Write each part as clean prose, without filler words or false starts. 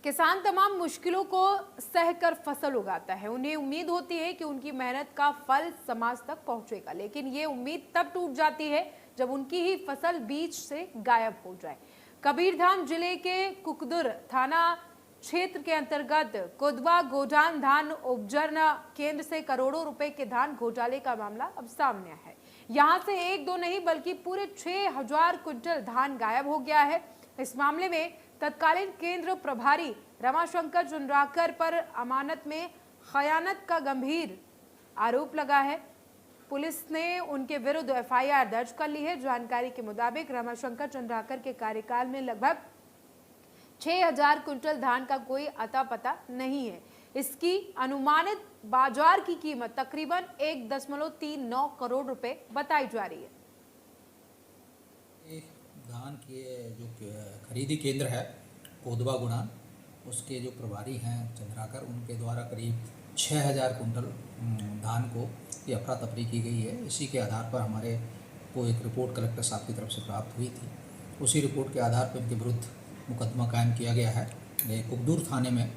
किसान तमाम मुश्किलों को सहकर फसल उगाता है। उन्हें उम्मीद होती है कि उनकी मेहनत का फल समाज तक पहुंचेगा, लेकिन ये उम्मीद तब टूट जाती है जब उनकी ही फसल बीच से गायब हो जाए। कबीरधाम जिले के कुकदुर थाना क्षेत्र के अंतर्गत कोदवा गोडान धान उपजन केंद्र से करोड़ों रुपए के धान घोटाले का मामला अब सामने आया है। यहां से एक दो नहीं बल्कि पूरे 6000 क्विंटल धान गायब हो गया है। इस मामले में तत्कालीन केंद्र प्रभारी रमाशंकर चुंद्राकर पर अमानत में खयानत का गंभीर आरोप लगा है। पुलिस ने उनके विरुद्ध एफआईआर दर्ज कर ली है। जानकारी के मुताबिक रमाशंकर चंद्राकर के कार्यकाल में लगभग 6000 क्विंटल धान का कोई अता पता नहीं है। इसकी अनुमानित बाजार की कीमत तकरीबन 1.39 करोड़ रुपए बताई जा रही है। धान के जो खरीदी केंद्र है कोदवा गुणान, उसके जो प्रभारी हैं चंद्राकर, उनके द्वारा करीब 6000 कुंटल धान को ये अफरा तफरी की गई है। इसी के आधार पर हमारे को एक रिपोर्ट कलेक्टर साहब की तरफ से प्राप्त हुई थी। उसी रिपोर्ट के आधार पर इनके विरुद्ध मुकदमा कायम किया गया है। कुकदूर थाने में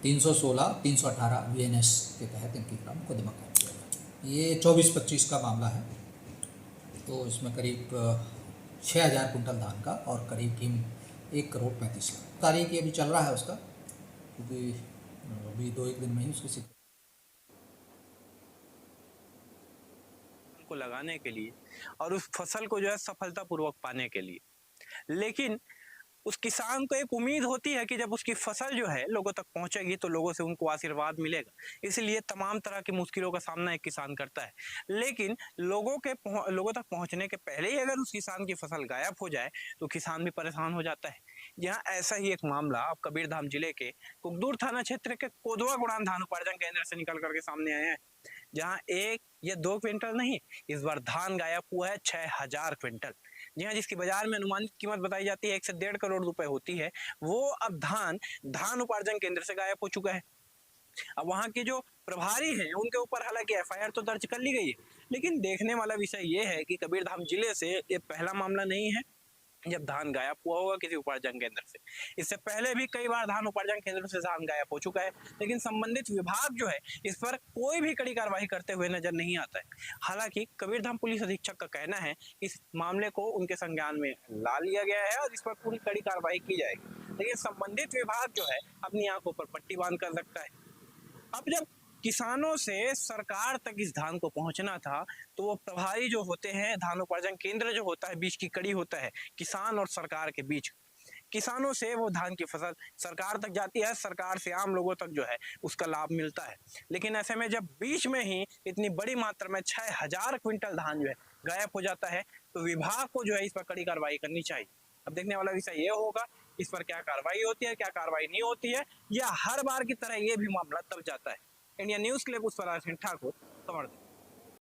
316, 318 VNS के तहत इनके खिलाफ मुकदमा कायम किया गया। ये 24-25 का मामला है। तो इसमें करीब 6000 कुंटल धान का और करीब कीमत 1 करोड़ 35 लाख। तारीख ये अभी चल रहा है उसका, क्योंकि अभी 2-1 दिन में ही उसकी को लगाने के लिए और उस फसल को जो है सफलतापूर्वक पाने के लिए, लेकिन उस किसान को एक उम्मीद होती है कि जब उसकी फसल जो है लोगों तक पहुंचेगी तो लोगों से उनको आशीर्वाद मिलेगा। इसलिए तमाम तरह की मुश्किलों का सामना एक किसान करता है, लेकिन लोगों तक पहुंचने के पहले ही अगर उस किसान की फसल गायब हो जाए तो किसान भी परेशान हो जाता है। यहाँ ऐसा ही एक मामला अब कबीरधाम जिले के कुकदूर थाना क्षेत्र के कोदवा गुणान धान उपार्जन केंद्र से निकल करके सामने आया है, जहां 1 या 2 क्विंटल नहीं, इस बार धान गायब हुआ है 6000 क्विंटल। जी हाँ, जिसकी बाजार में अनुमानित कीमत बताई जाती है 1 से 1.5 करोड़ रुपए होती है, वो अब धान उपार्जन केंद्र से गायब हो चुका है। अब वहां के जो प्रभारी हैं उनके ऊपर हालांकि एफआईआर तो दर्ज कर ली गई है, लेकिन देखने वाला विषय ये है कि कबीरधाम जिले से ये पहला मामला नहीं है जब धान गायब हुआ होगा किसी उपार्जन केंद्र से। इससे पहले भी कई बार धान उपार्जन केंद्र से धान गायब हो चुका है, लेकिन संबंधित विभाग जो है इस पर कोई भी कड़ी कार्रवाई करते हुए नजर नहीं आता है। हालांकि कबीरधाम पुलिस अधीक्षक का कहना है कि इस मामले को उनके संज्ञान में ला लिया गया है और इस पर पूरी कड़ी कार्रवाई की जाएगी, लेकिन संबंधित विभाग जो है अपनी आंखों पर पट्टी बांध कर रखता है। अब जब किसानों से सरकार तक इस धान को पहुंचना था तो वो प्रभारी जो होते हैं, धान उपार्जन केंद्र जो होता है, बीच की कड़ी होता है किसान और सरकार के बीच। किसानों से वो धान की फसल सरकार तक जाती है, सरकार से आम लोगों तक जो है उसका लाभ मिलता है। लेकिन ऐसे में जब बीच में ही इतनी बड़ी मात्रा में 6000 क्विंटल धान जो है गायब हो जाता है तो विभाग को जो है इस पर कड़ी कार्रवाई करनी चाहिए। अब देखने वाला विषय ये होगा इस पर क्या कार्रवाई होती है, क्या कार्रवाई नहीं होती है, या हर बार की तरह ये भी मामला तब जाता है। इंडिया न्यूज के लिए पुष्पराज सिंह ठाकुर, समर्थ।